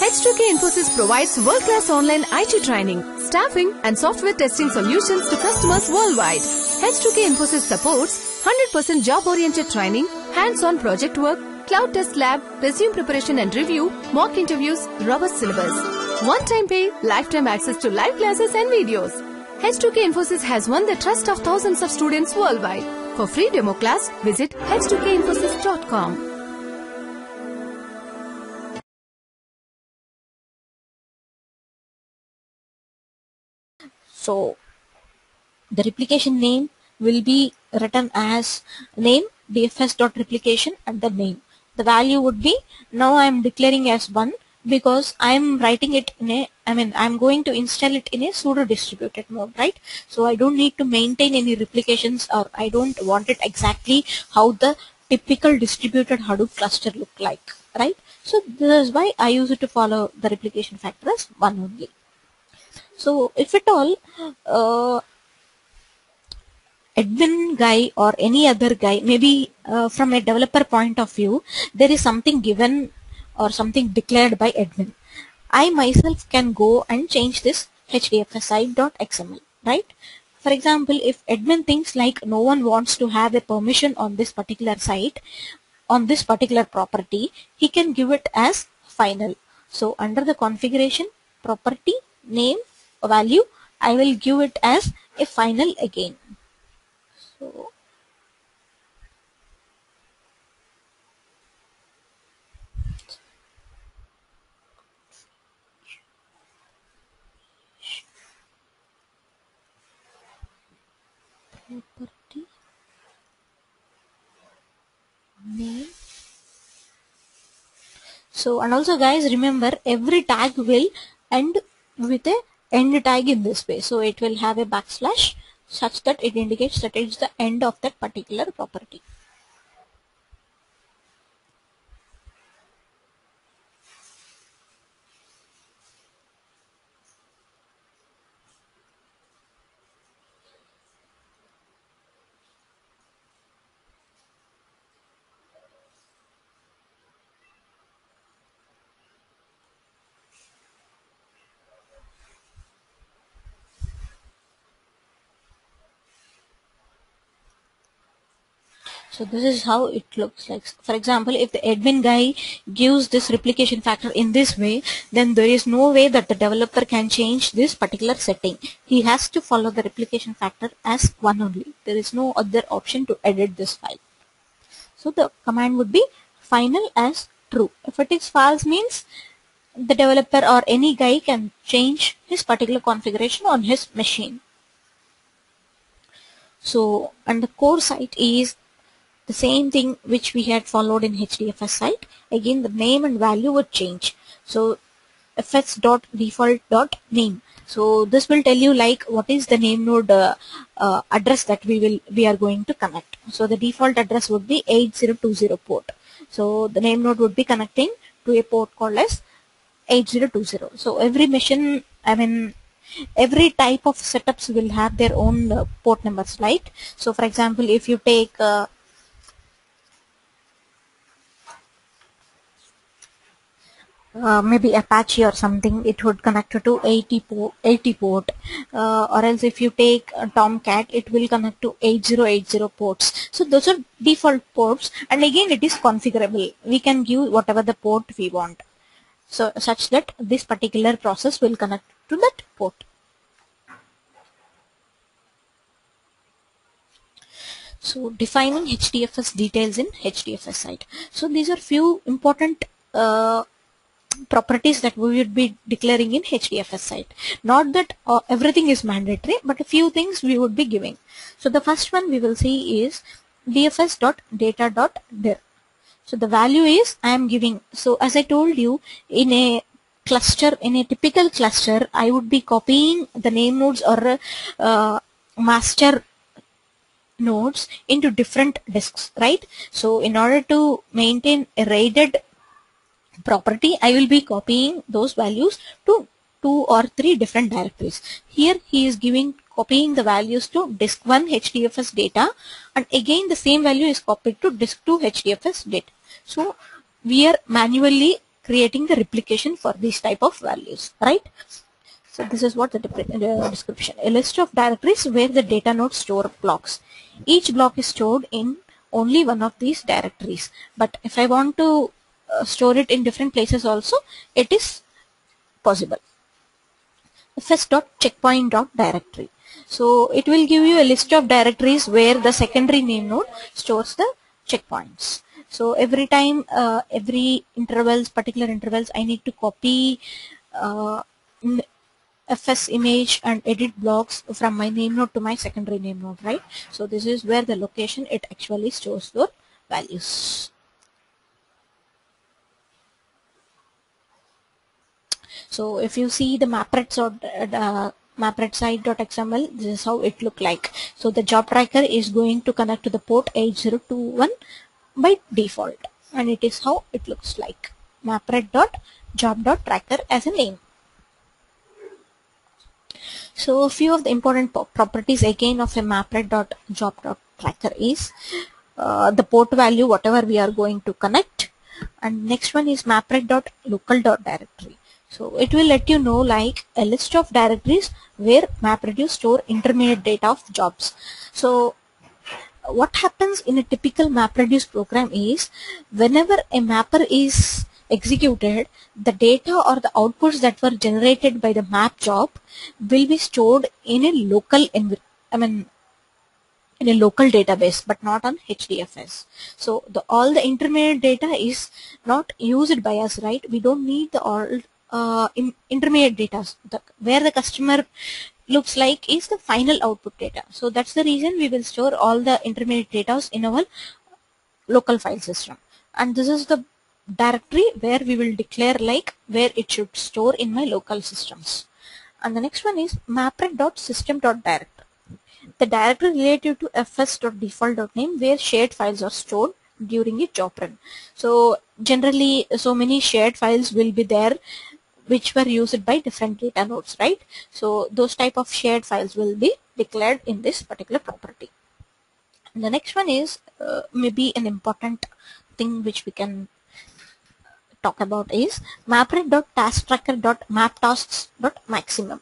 H2K Infosys provides world-class online IT training, staffing and software testing solutions to customers worldwide. H2K Infosys supports 100% job-oriented training, hands-on project work, cloud test lab, resume preparation and review, mock interviews, robust syllabus. One-time pay, lifetime access to live classes and videos. H2K Infosys has won the trust of thousands of students worldwide. For free demo class, visit h2kinfosys.com. So the replication name will be written as name dfs.replication and the name. The value would be, now I am declaring as 1 because I am writing it in a, I'm going to install it in a pseudo distributed mode, right? So I don't need to maintain any replications, or I don't want it exactly how the typical distributed Hadoop cluster look like, right? So this is why I use it to follow the replication factor as 1 only. So if at all admin guy or any other guy, maybe from a developer point of view, there is something given or something declared by admin, I myself can go and change this HDFS site.xml, right? For example, if admin thinks like no one wants to have a permission on this particular site, on this particular property, he can give it as final. So under the configuration, property, name, value, I will give it as a final again. So property, name. So, and also guys, remember every tag will end with a end tag in this way. So it will have a backslash such that it indicates that it's the end of that particular property. So this is how it looks like. For example, if the admin guy gives this replication factor in this way, then there is no way that the developer can change this particular setting. He has to follow the replication factor as 1 only. There is no other option to edit this file. So the command would be final as true. If it is false, means the developer or any guy can change his particular configuration on his machine. So, and the core site is the same thing which we had followed in HDFS site. Again, the name and value would change. So fs.default.name. So this will tell you like what is the name node address that we are going to connect. So the default address would be 8020 port. So the name node would be connecting to a port called as 8020. So every machine, every type of setups will have their own port numbers, right? So for example, if you take maybe Apache or something, it would connect to 80 port, or else if you take Tomcat, it will connect to 8080 ports. So those are default ports, and again it is configurable. We can give whatever the port we want, so such that this particular process will connect to that port. So defining HDFS details in HDFS site. So these are few important properties that we would be declaring in HDFS site. Not that everything is mandatory, but a few things we would be giving. So the first one we will see is dfs.data.dir. So the value is I am giving. So as I told you, in a cluster, in a typical cluster, I would be copying the name nodes or master nodes into different disks, right? So in order to maintain a RAIDed property, I will be copying those values to 2 or 3 different directories. Here he is copying the values to disk 1 HDFS data, and again the same value is copied to disk 2 HDFS data. So we are manually creating the replication for these type of values, right? So this is what the description. A list of directories where the data nodes store blocks. Each block is stored in only one of these directories. But if I want to store it in different places also, it is possible. fs.checkpoint.directory. So it will give you a list of directories where the secondary name node stores the checkpoints. So every time, particular intervals, I need to copy fs image and edit blocks from my name node to my secondary name node, right? So this is where the location it actually stores your values. So if you see the MapReduce.xml, this is how it look like. So the job tracker is going to connect to the port 8021 by default, and it is how it looks like. MapRed.job.tracker as a name. So a few of the important properties again of a MapRed.job.tracker is the port value, whatever we are going to connect, and next one is MapRed.local.directory. So it will let you know like a list of directories where MapReduce store intermediate data of jobs. So what happens in a typical MapReduce program is whenever a mapper is executed, the data or the outputs that were generated by the map job will be stored in a local in a local database, but not on HDFS. So all the intermediate data is not used by us, right? We don't need the intermediate data. Where the customer looks like is the final output data. So that's the reason we will store all the intermediate data in our local file system. And this is the directory where we will declare like where it should store in my local systems. And the next one is mapred.system.directory. The directory related to fs.default.name where shared files are stored during a job run. So generally, so many shared files will be there which were used by different data nodes, right? So those type of shared files will be declared in this particular property. And the next one is maybe an important thing which we can talk about is mapred.tasktracker.maptasks.maximum.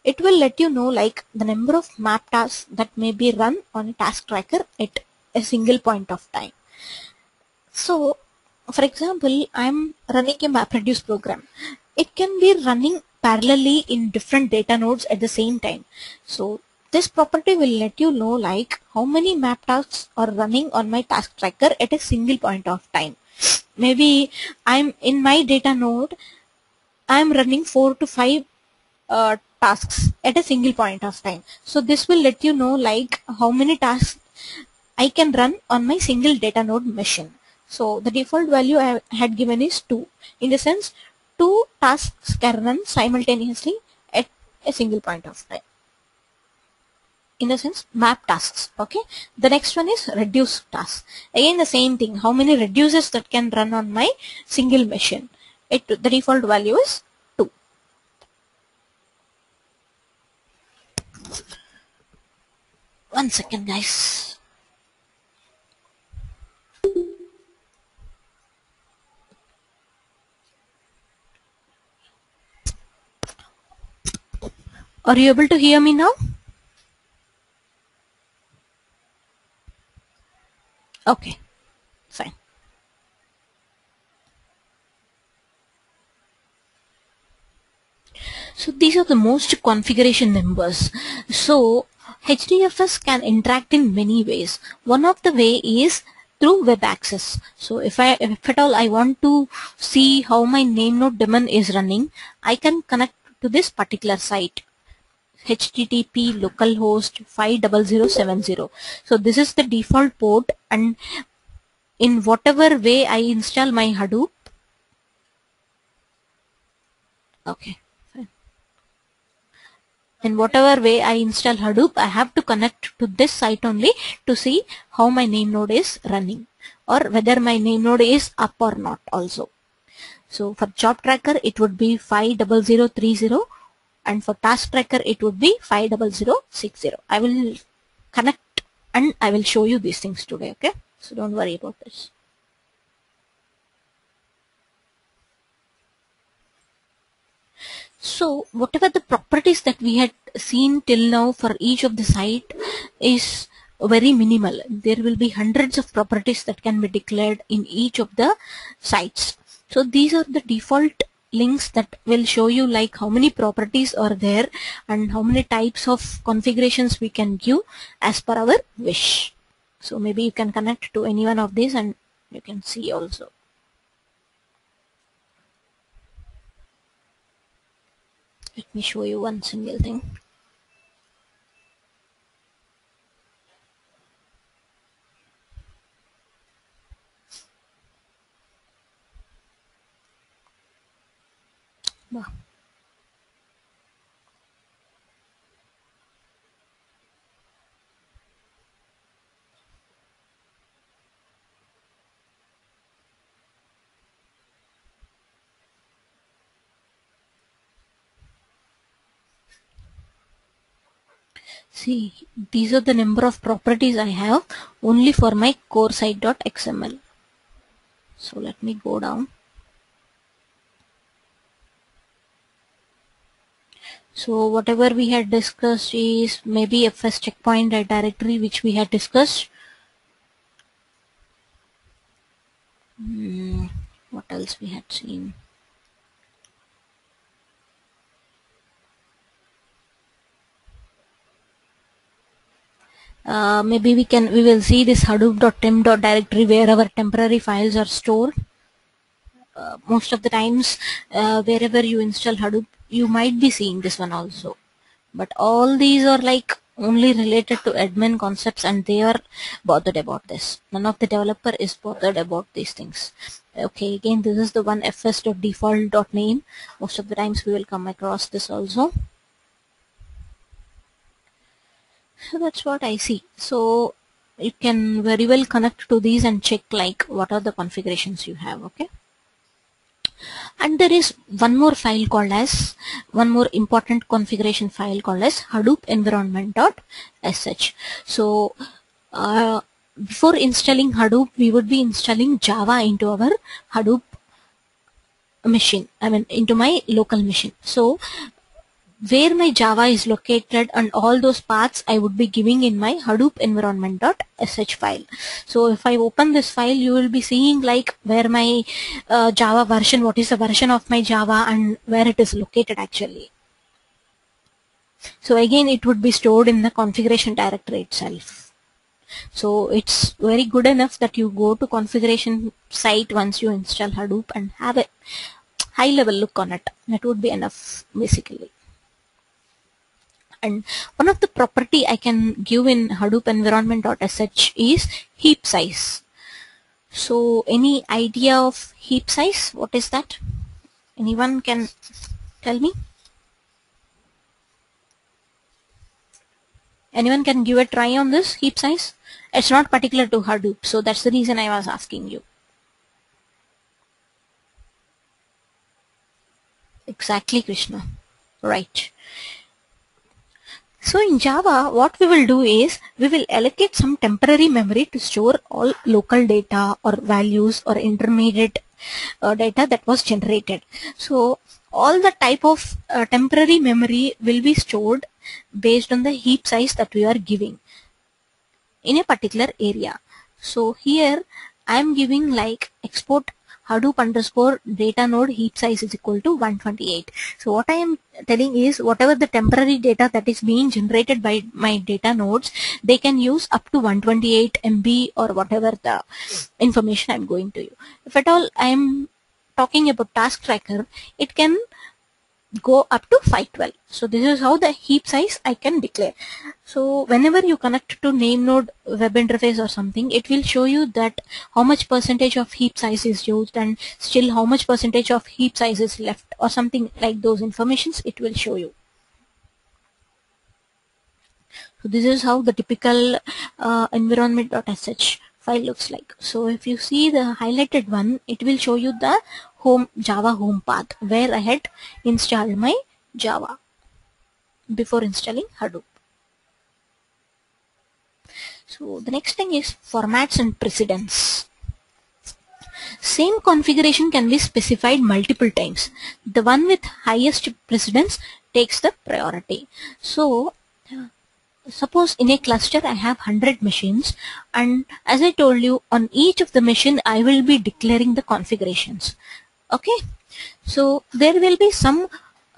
It will let you know like the number of map tasks that may be run on a task tracker at a single point of time. So for example, I'm running a MapReduce program. It can be running parallelly in different data nodes at the same time. So this property will let you know like how many map tasks are running on my task tracker at a single point of time. Maybe I'm in my data node, I'm running 4 to 5 tasks at a single point of time. So this will let you know like how many tasks I can run on my single data node machine. So the default value I had given is 2. In the sense, 2 tasks can run simultaneously at a single point of time. In the sense, map tasks. Okay. The next one is reduce tasks. Again, the same thing. How many reduces that can run on my single machine? The default value is 2. One second, guys. Are you able to hear me now? Okay, fine. So these are the most configuration numbers. So HDFS can interact in many ways. One of the way is through web access. So if at all I want to see how my name node daemon is running, I can connect to this particular site. HTTP localhost 50070. So this is the default port, and in whatever way I install my Hadoop, okay, fine. In whatever way I install Hadoop, I have to connect to this site only to see how my name node is running or whether my name node is up or not also. So for job tracker, it would be 50030. And for task tracker, it would be 50060. I will connect and I will show you these things today. Okay. So don't worry about this. So whatever the properties that we had seen till now for each of the site is very minimal. There will be hundreds of properties that can be declared in each of the sites. So these are the default links that will show you like how many properties are there and how many types of configurations we can give as per our wish. So maybe you can connect to any one of these and you can see also. Let me show you one single thing. Wow. See, these are the number of properties I have only for my core site.xml. So let me go down. So whatever we had discussed is maybe FS checkpoint directory which we had discussed. What else we had seen? Maybe we will see this hadoop.temp.directory where our temporary files are stored. Most of the times wherever you install Hadoop you might be seeing this one also, but all these are like only related to admin concepts and they are bothered about this. None of the developer is bothered about these things. Okay, again this is the one fs.default.name. Most of the times we will come across this also. So that's what I see. So you can very well connect to these and check like what are the configurations you have. Okay. And there is one more file called as one more important configuration file called as Hadoop Environment.sh. So before installing Hadoop, we would be installing Java into our Hadoop machine. I mean into my local machine. So where my Java is located and all those paths I would be giving in my Hadoop Environment.sh file. So if I open this file, you will be seeing like where my Java version, what is the version of my Java and where it is located actually. So again it would be stored in the configuration directory itself. So it's very good enough that you go to configuration site once you install Hadoop and have a high level look on it. That would be enough basically. And one of the property I can give in Hadoop Environment.sh is heap size. So any idea of heap size? What is that? Anyone can tell me? Anyone can give a try on this heap size? It's not particular to Hadoop, so that's the reason I was asking you. Exactly, Krishna. Right. So in Java, what we will do is we will allocate some temporary memory to store all local data or values or intermediate data that was generated. So all the type of temporary memory will be stored based on the heap size that we are giving in a particular area. So here I am giving like export Hadoop underscore data node heap size is equal to 128. So what I am telling is whatever the temporary data that is being generated by my data nodes, they can use up to 128 MB or whatever the information I'm going to you. If at all I am talking about task tracker, it can go up to 512. So this is how the heap size I can declare. So whenever you connect to name node web interface or something, it will show you that how much percentage of heap size is used and still how much percentage of heap size is left or something like those informations it will show you. So this is how the typical environment.sh file looks like. So if you see the highlighted one, it will show you the Java home path where I had installed my Java before installing Hadoop. So the next thing is formats and precedence. Same configuration can be specified multiple times. The one with highest precedence takes the priority. So suppose in a cluster I have 100 machines, and as I told you, on each of the machine I will be declaring the configurations. Okay, so there will be some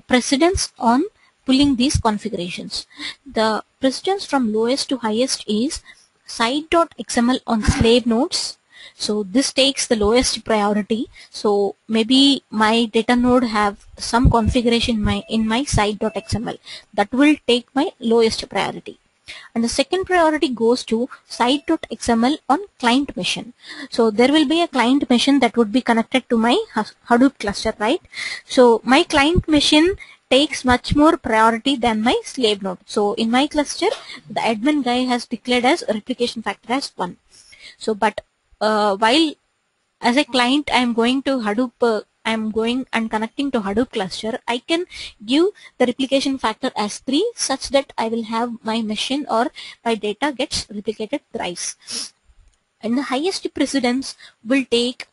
precedence on pulling these configurations. The precedence from lowest to highest is site.xml on slave nodes. So this takes the lowest priority. So maybe my data node have some configuration in my site.xml that will take my lowest priority. And the second priority goes to site.xml on client machine. So there will be a client machine that would be connected to my Hadoop cluster, right? So my client machine takes much more priority than my slave node. So in my cluster, the admin guy has declared as replication factor as 1. So but while as a client I am going to Hadoop, I am going and connecting to Hadoop cluster, I can give the replication factor as 3 such that I will have my machine or my data gets replicated thrice. And the highest precedence will take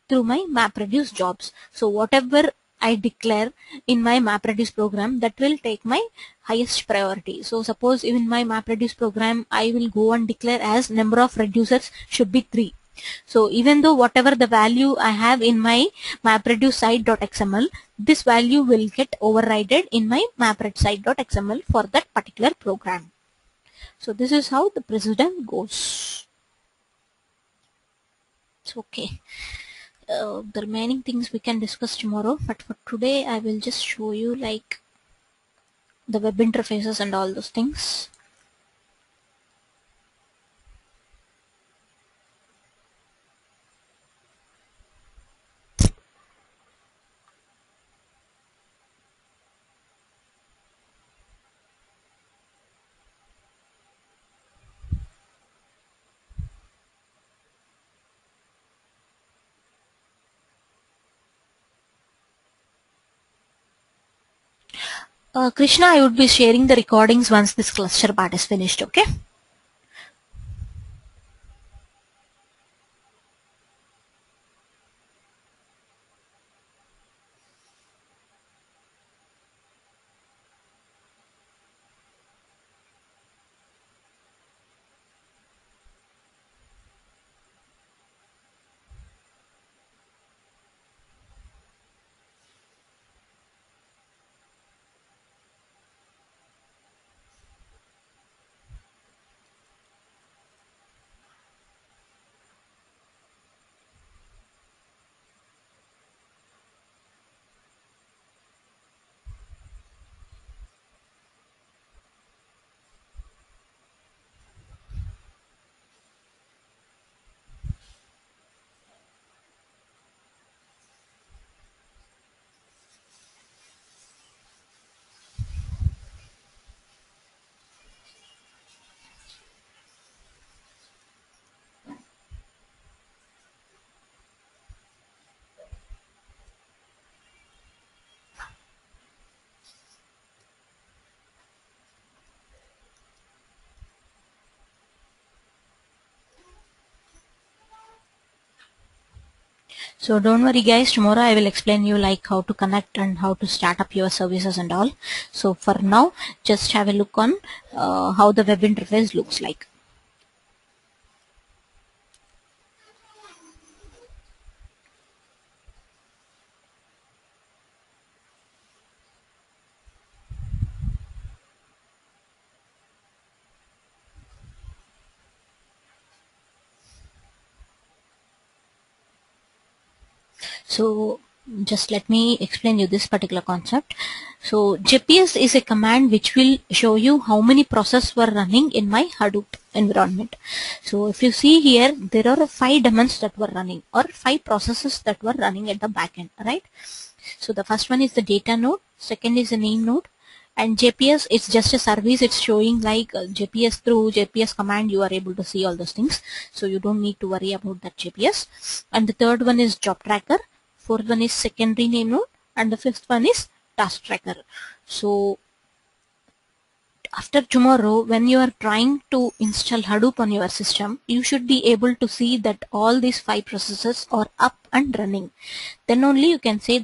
through my MapReduce jobs. So whatever I declare in my MapReduce program, that will take my highest priority. So suppose in my MapReduce program, I will go and declare as number of reducers should be 3. So even though whatever the value I have in my MapReduce site.xml, this value will get overridden in my MapReduce site.xml for that particular program. So this is how the precedence goes. It's okay. The remaining things we can discuss tomorrow, but for today I will just show you like the web interfaces and all those things. Krishna, I would be sharing the recordings once this cluster part is finished, okay? So don't worry guys, tomorrow I will explain you like how to connect and how to start up your services and all. So for now, just have a look on how the web interface looks like. So just let me explain you this particular concept. So JPS is a command which will show you how many processes were running in my Hadoop environment. So if you see here, there are 5 daemons that were running or 5 processes that were running at the backend, right? So the first one is the data node, second is the name node, and JPS is just a service. It's showing like JPS through JPS command you are able to see all those things. So you don't need to worry about that JPS. And the third one is job tracker. Fourth one is secondary name node, and the fifth one is task tracker. So after tomorrow, when you are trying to install Hadoop on your system, you should be able to see that all these 5 processes are up and running. Then only you can say